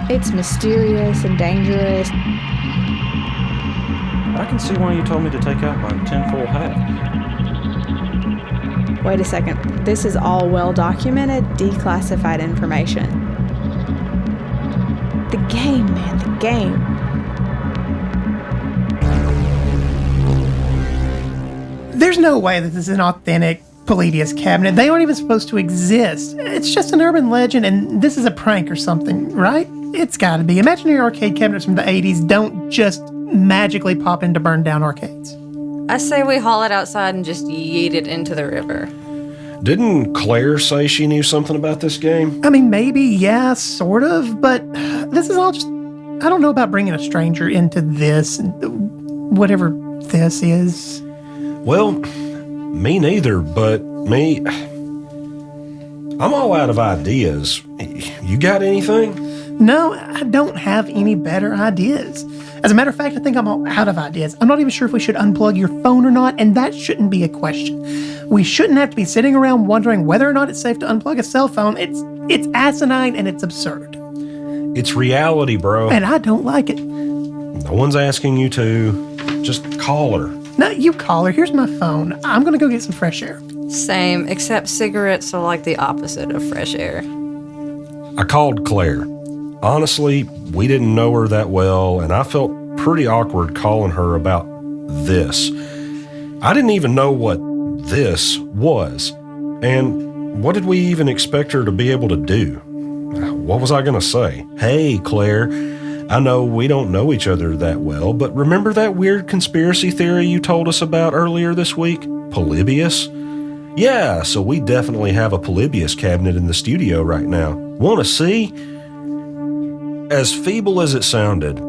It's mysterious and dangerous. I can see why you told me to take out my tinfoil hat. Wait a second. This is all well-documented, declassified information. The game, man, the game. There's no way that this is an authentic Polybius cabinet. They aren't even supposed to exist. It's just an urban legend, and this is a prank or something, right? It's gotta be. Imaginary arcade cabinets from the 80s don't just magically pop into burned down arcades. I say we haul it outside and just yeet it into the river. Didn't Claire say she knew something about this game? I mean, maybe, yeah, sort of, but this is all just... I don't know about bringing a stranger into this, whatever this is. Well, me neither, but I'm all out of ideas. You got anything? No, I don't have any better ideas. As a matter of fact, I think I'm all out of ideas. I'm not even sure if we should unplug your phone or not, and that shouldn't be a question. We shouldn't have to be sitting around wondering whether or not it's safe to unplug a cell phone. It's asinine and it's absurd. It's reality, bro. And I don't like it. No one's asking you to. Just call her. No, you call her. Here's my phone. I'm gonna go get some fresh air. Same, except cigarettes are like the opposite of fresh air. I called Claire. Honestly, we didn't know her that well, and I felt pretty awkward calling her about this. I didn't even know what this was. And what did we even expect her to be able to do? What was I going to say? Hey, Claire, I know we don't know each other that well, but remember that weird conspiracy theory you told us about earlier this week? Polybius? Yeah, so we definitely have a Polybius cabinet in the studio right now. Want to see? As feeble as it sounded,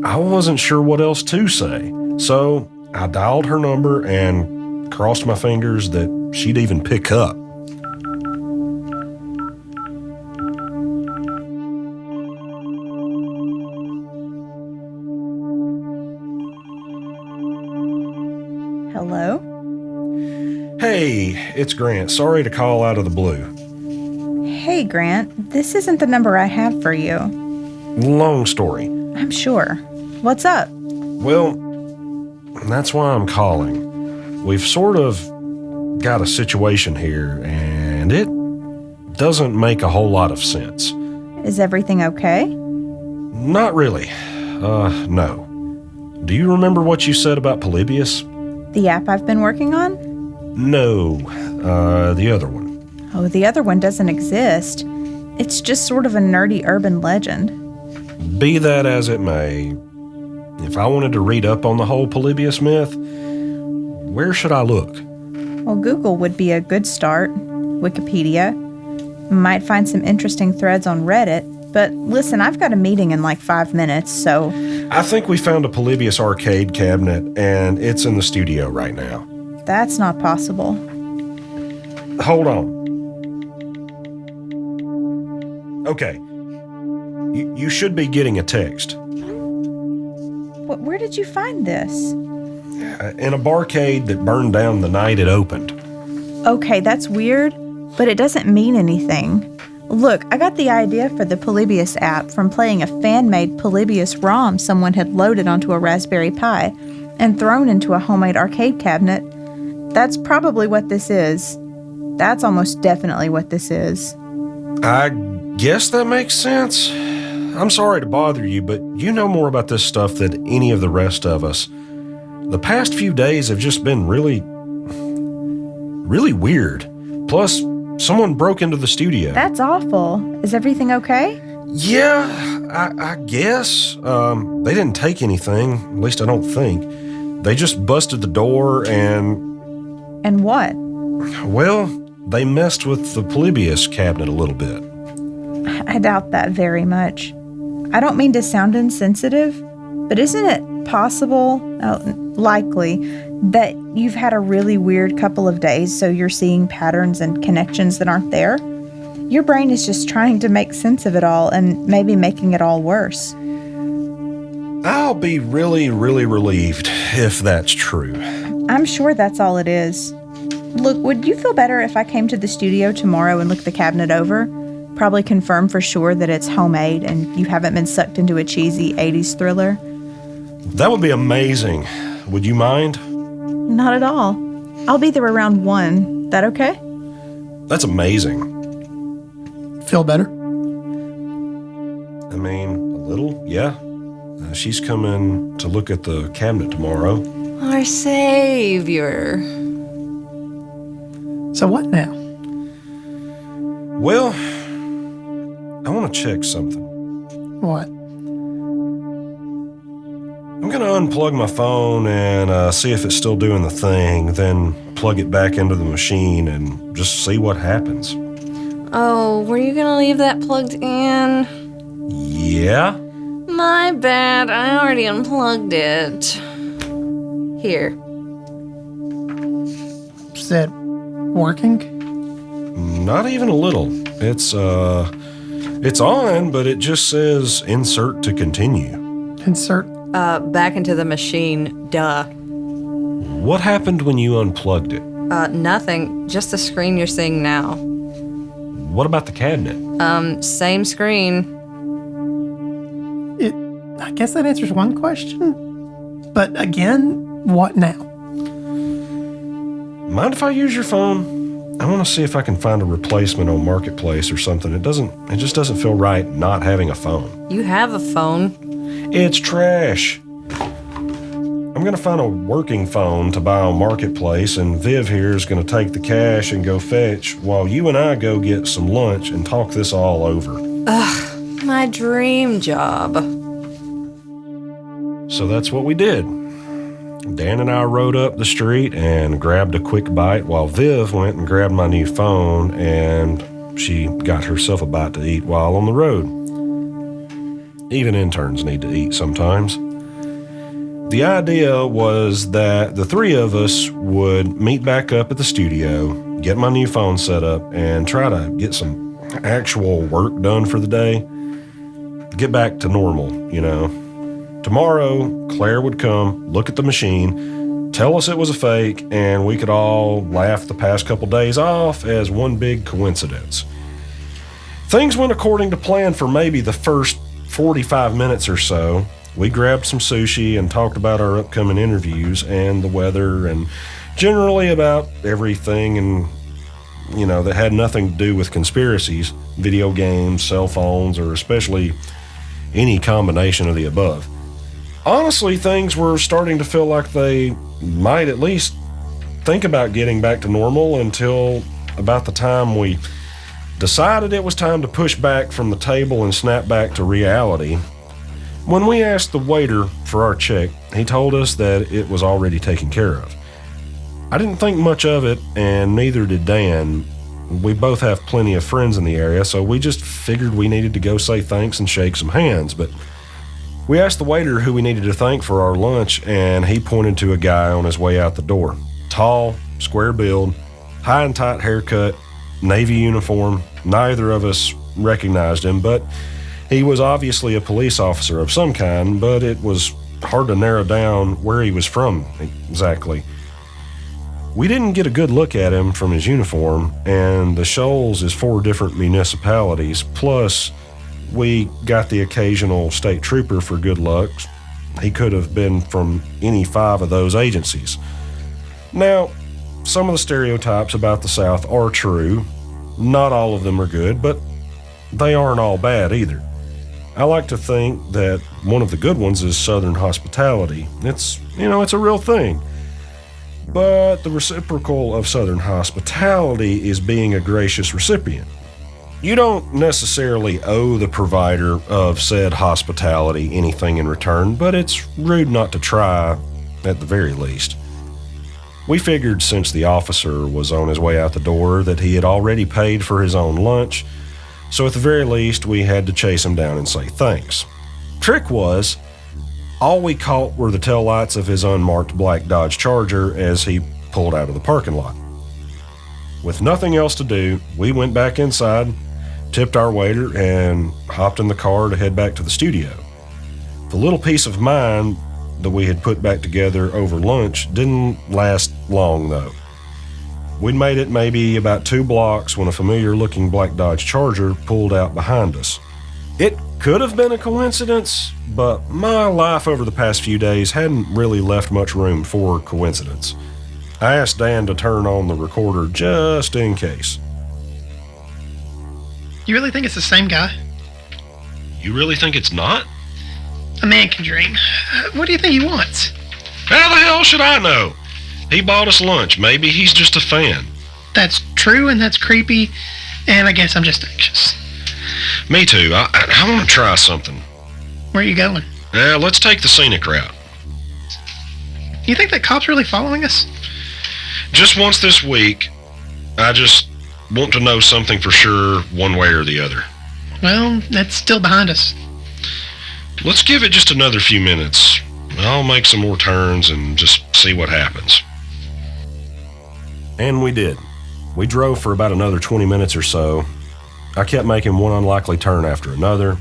I wasn't sure what else to say, so I dialed her number and crossed my fingers that she'd even pick up. Hello? Hey, it's Grant. Sorry to call out of the blue. Hey, Grant. This isn't the number I have for you. Long story. I'm sure. What's up? Well, that's why I'm calling. We've sort of got a situation here, and it doesn't make a whole lot of sense. Is everything okay? Not really. No. Do you remember what you said about Polybius? The app I've been working on? No, the other one. Oh, the other one doesn't exist. It's just sort of a nerdy urban legend. Be that as it may, if I wanted to read up on the whole Polybius myth, where should I look? Well, Google would be a good start. Wikipedia. Might find some interesting threads on Reddit. But listen, I've got a meeting in like 5 minutes, so... I think we found a Polybius arcade cabinet, and it's in the studio right now. That's not possible. Hold on. Okay. You should be getting a text. Where did you find this? In a barcade that burned down the night it opened. Okay, that's weird, but it doesn't mean anything. Look, I got the idea for the Polybius app from playing a fan-made Polybius ROM someone had loaded onto a Raspberry Pi and thrown into a homemade arcade cabinet. That's probably what this is. That's almost definitely what this is. I guess that makes sense. I'm sorry to bother you, but you know more about this stuff than any of the rest of us. The past few days have just been really weird. Plus, someone broke into the studio. That's awful. Is everything okay? Yeah, I guess. They didn't take anything, at least I don't think. They just busted the door and... And what? Well, they messed with the Polybius cabinet a little bit. I doubt that very much. I don't mean to sound insensitive, but isn't it possible, likely, that you've had a really weird couple of days, so you're seeing patterns and connections that aren't there? Your brain is just trying to make sense of it all and maybe making it all worse. I'll be really relieved if that's true. I'm sure that's all it is. Look, would you feel better if I came to the studio tomorrow and looked the cabinet over? probably confirm for sure that it's homemade and you haven't been sucked into a cheesy 80s thriller? That would be amazing. Would you mind? Not at all. I'll be there around 1. That okay? That's amazing. Feel better? I mean, a little, yeah. She's coming to look at the cabinet tomorrow. Our savior. So what now? Well, I want to check something. What? I'm going to unplug my phone and see if it's still doing the thing, then plug it back into the machine and just see what happens. Oh, were you gonna leave that plugged in? Yeah? My bad, I already unplugged it. Here. Is that working? Not even a little. It's on, but it just says insert to continue. Insert. Back into the machine, duh. What happened when you unplugged it? Nothing, just the screen you're seeing now. What about the cabinet? Same screen. I guess that answers one question. But again, what now? Mind if I use your phone? I want to see if I can find a replacement on Marketplace or something. It just doesn't feel right not having a phone. You have a phone. It's trash. I'm going to find a working phone to buy on Marketplace, and Viv here is going to take the cash and go fetch while you and I go get some lunch and talk this all over. My dream job. So that's what we did. Dan and I rode up the street and grabbed a quick bite while Viv went and grabbed my new phone, and she got herself a bite to eat while on the road. Even interns need to eat sometimes. The idea was that the three of us would meet back up at the studio, get my new phone set up, and try to get some actual work done for the day. Get back to normal, you know. Tomorrow, Claire would come, look at the machine, tell us it was a fake, and we could all laugh the past couple days off as one big coincidence. Things went according to plan for maybe the first 45 minutes or so. We grabbed some sushi and talked about our upcoming interviews and the weather and generally about everything and, you know, that had nothing to do with conspiracies, video games, cell phones, or especially any combination of the above. Honestly, things were starting to feel like they might at least think about getting back to normal until about the time we decided it was time to push back from the table and snap back to reality. When we asked the waiter for our check, he told us that it was already taken care of. I didn't think much of it, and neither did Dan. We both have plenty of friends in the area, so we just figured we needed to go say thanks and shake some hands. But we asked the waiter who we needed to thank for our lunch, and he pointed to a guy on his way out the door. Tall, square build, high and tight haircut, Navy uniform. Neither of us recognized him, but he was obviously a police officer of some kind, but it was hard to narrow down where he was from exactly. We didn't get a good look at him from his uniform, and the Shoals is 4 different municipalities, plus we got the occasional state trooper for good luck. He could have been from any 5 of those agencies. Now, some of the stereotypes about the South are true. Not all of them are good, but they aren't all bad either. I like to think that one of the good ones is Southern hospitality. It's a real thing. But the reciprocal of Southern hospitality is being a gracious recipient. You don't necessarily owe the provider of said hospitality anything in return, but it's rude not to try, at the very least. We figured since the officer was on his way out the door that he had already paid for his own lunch, so at the very least we had to chase him down and say thanks. Trick was, all we caught were the taillights of his unmarked black Dodge Charger as he pulled out of the parking lot. With nothing else to do, we went back inside, tipped our waiter, and hopped in the car to head back to the studio. The little piece of mind that we had put back together over lunch didn't last long, though. We'd made it maybe about 2 blocks when a familiar-looking black Dodge Charger pulled out behind us. It could have been a coincidence, but my life over the past few days hadn't really left much room for coincidence. I asked Dan to turn on the recorder just in case. You really think it's the same guy? You really think it's not? A man can dream. What do you think he wants? How the hell should I know? He bought us lunch. Maybe he's just a fan. That's true, and that's creepy, and I guess I'm just anxious. Me too. I want to try something. Where are you going? Let's take the scenic route. You think that cop's really following us? Just once this week, I just want to know something for sure, one way or the other. Well, that's still behind us. Let's give it just another few minutes. I'll make some more turns and just see what happens. And we did. We drove for about another 20 minutes or so. I kept making one unlikely turn after another.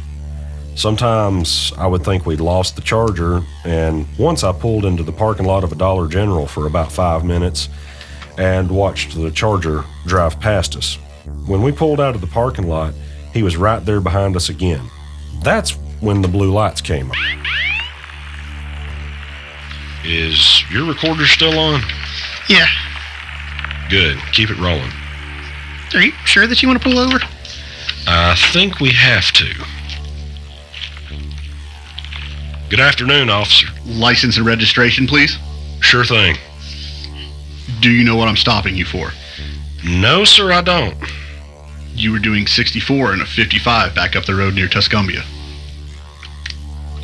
Sometimes I would think we'd lost the Charger, and once I pulled into the parking lot of a Dollar General for about 5 minutes and watched the Charger drive past us. When we pulled out of the parking lot, he was right there behind us again. That's when the blue lights came on. Is your recorder still on? Yeah. Good. Keep it rolling. Are you sure that you want to pull over? I think we have to. Good afternoon, officer. License and registration, please. Sure thing. Do you know what I'm stopping you for? No, sir, I don't. You were doing 64 and a 55 back up the road near Tuscumbia.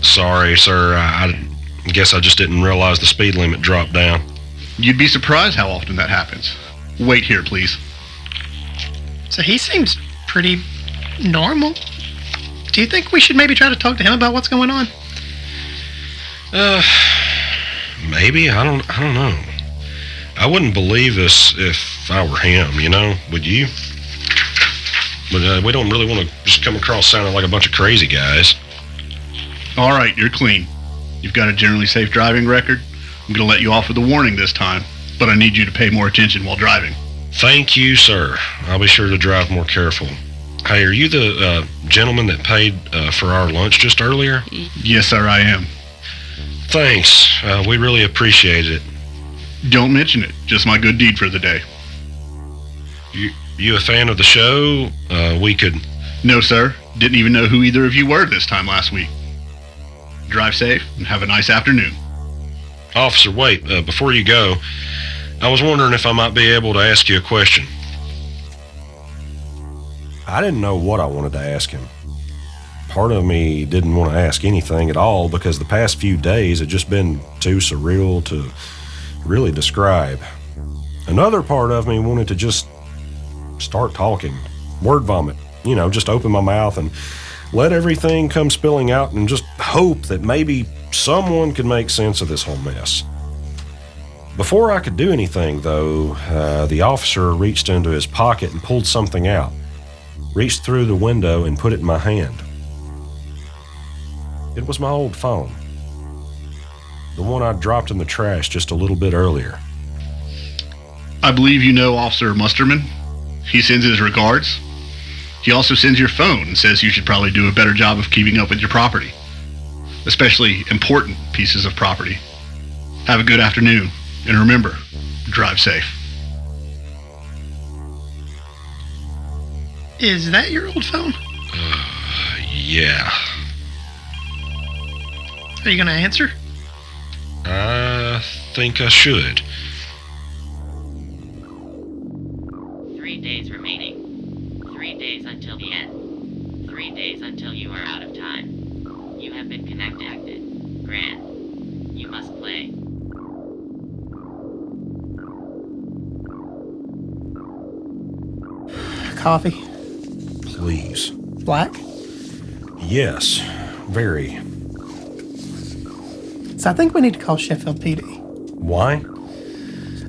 Sorry, sir. I guess I just didn't realize the speed limit dropped down. You'd be surprised how often that happens. Wait here, please. So he seems pretty normal. Do you think we should maybe try to talk to him about what's going on? Maybe. I don't know. I wouldn't believe this if I were him, you know? Would you? But we don't really want to just come across sounding like a bunch of crazy guys. All right, you're clean. You've got a generally safe driving record. I'm going to let you off with a warning this time, but I need you to pay more attention while driving. Thank you, sir. I'll be sure to drive more careful. Hey, are you the gentleman that paid for our lunch just earlier? Yes, sir, I am. Thanks. We really appreciate it. Don't mention it. Just my good deed for the day. You a fan of the show? We could... No, sir. Didn't even know who either of you were this time last week. Drive safe and have a nice afternoon. Officer, wait. Before you go, I was wondering if I might be able to ask you a question. I didn't know what I wanted to ask him. Part of me didn't want to ask anything at all because the past few days had just been too surreal to really describe. Another part of me wanted to just start talking, word vomit, just open my mouth and let everything come spilling out and just hope that maybe someone could make sense of this whole mess. Before I could do anything, though, the officer reached into his pocket and pulled something out, reached through the window and put it in my hand. It was my old phone, the one I dropped in the trash just a little bit earlier. I believe you know Officer Musterman. He sends his regards. He also sends your phone and says you should probably do a better job of keeping up with your property, especially important pieces of property. Have a good afternoon, and remember, drive safe. Is that your old phone? Yeah. Are you going to answer? I think I should. 3 days remaining. 3 days until the end. 3 days until you are out of time. You have been connected. Grant. You must play. Coffee. Please. Black? Yes, very. So I think we need to call Sheffield PD. Why?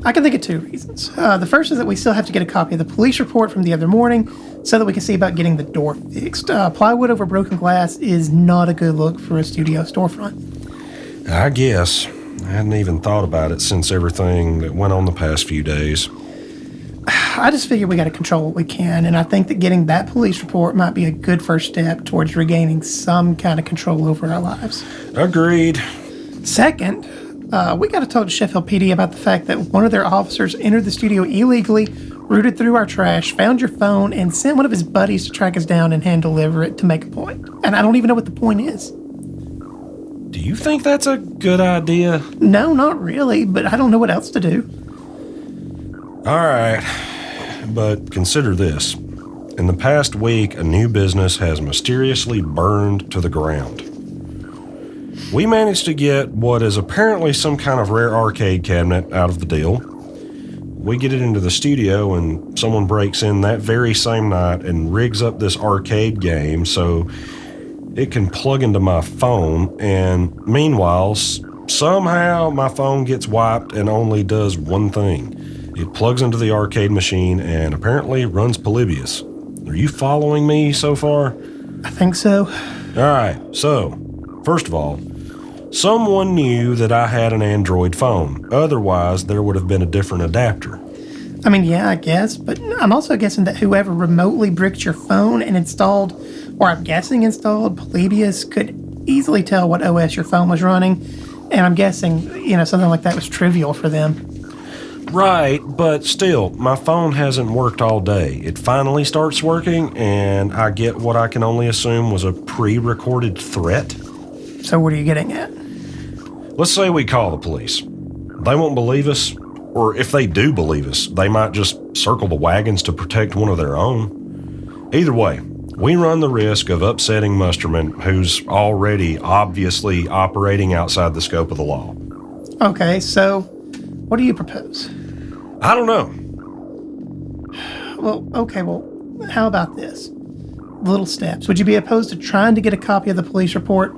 I can think of 2 reasons. The first is that we still have to get a copy of the police report from the other morning so that we can see about getting the door fixed. Plywood over broken glass is not a good look for a studio storefront. I guess. I hadn't even thought about it since everything that went on the past few days. I just figure we got to control what we can, and I think that getting that police report might be a good first step towards regaining some kind of control over our lives. Agreed. Second, we got to talk to Sheffield PD about the fact that one of their officers entered the studio illegally, rooted through our trash, found your phone, and sent one of his buddies to track us down and hand deliver it to make a point. And I don't even know what the point is. Do you think that's a good idea? No, not really, but I don't know what else to do. All right, but consider this. In the past week, a new business has mysteriously burned to the ground. We managed to get what is apparently some kind of rare arcade cabinet out of the deal. We get it into the studio and someone breaks in that very same night and rigs up this arcade game so it can plug into my phone, and meanwhile, somehow my phone gets wiped and only does one thing. It plugs into the arcade machine and apparently runs Polybius. Are you following me so far? I think so. All right, so, first of all, someone knew that I had an Android phone. Otherwise, there would have been a different adapter. I mean, yeah, I guess, but I'm also guessing that whoever remotely bricked your phone and installed, or I'm guessing installed, Polybius could easily tell what OS your phone was running, and I'm guessing, something like that was trivial for them. Right, but still, my phone hasn't worked all day. It finally starts working, and I get what I can only assume was a pre-recorded threat. So what are you getting at? Let's say we call the police. They won't believe us, or if they do believe us, they might just circle the wagons to protect one of their own. Either way, we run the risk of upsetting Musterman, who's already obviously operating outside the scope of the law. Okay, so what do you propose? I don't know. Well, how about this? Little steps. Would you be opposed to trying to get a copy of the police report?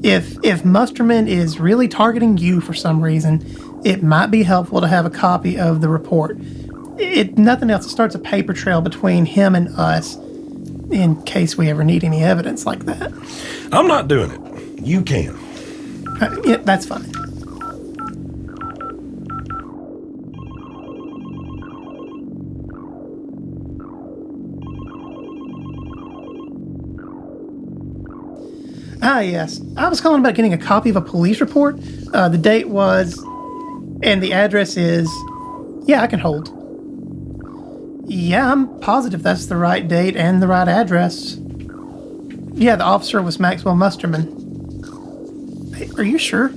If Musterman is really targeting you for some reason, it might be helpful to have a copy of the report. If nothing else, it starts a paper trail between him and us in case we ever need any evidence like that. I'm not doing it. You can. Yeah, that's fine. Ah, yes. I was calling about getting a copy of a police report. The date was, and the address is, yeah, I can hold. Yeah, I'm positive that's the right date and the right address. Yeah, the officer was Maxwell Musterman. Hey, are you sure?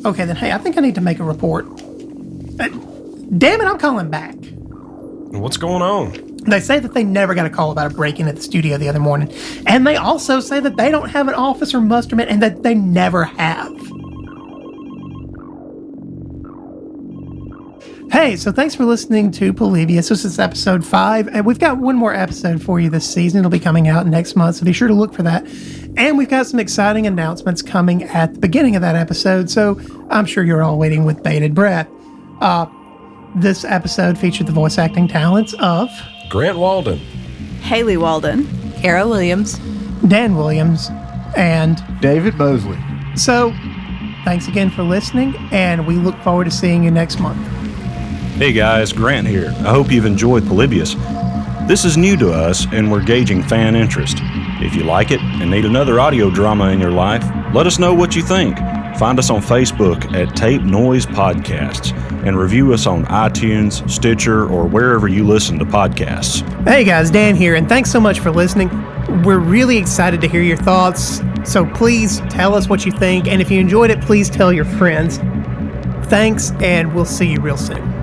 Okay, then, hey, I think I need to make a report. Damn it, I'm calling back. What's going on? They say that they never got a call about a break-in at the studio the other morning. And they also say that they don't have an Officer Musterman and that they never have. Hey, so thanks for listening to Polybius. This is episode 5. And we've got one more episode for you this season. It'll be coming out next month, so be sure to look for that. And we've got some exciting announcements coming at the beginning of that episode, so I'm sure you're all waiting with bated breath. This episode featured the voice acting talents of Grant Walden, Haley Walden, Kara Williams. Dan Williams, and David Mosley. so thanks again for listening, and we look forward to seeing you next month. Hey guys, Grant here. I hope you've enjoyed Polybius. This is new to us and we're gauging fan interest. If you like it and need another audio drama in your life, let us know what you think. Find us on Facebook at Tape Noise Podcasts and review us on iTunes, Stitcher, or wherever you listen to podcasts. Hey guys, Dan here, and thanks so much for listening. We're really excited to hear your thoughts, so please tell us what you think, and if you enjoyed it, please tell your friends. Thanks, and we'll see you real soon.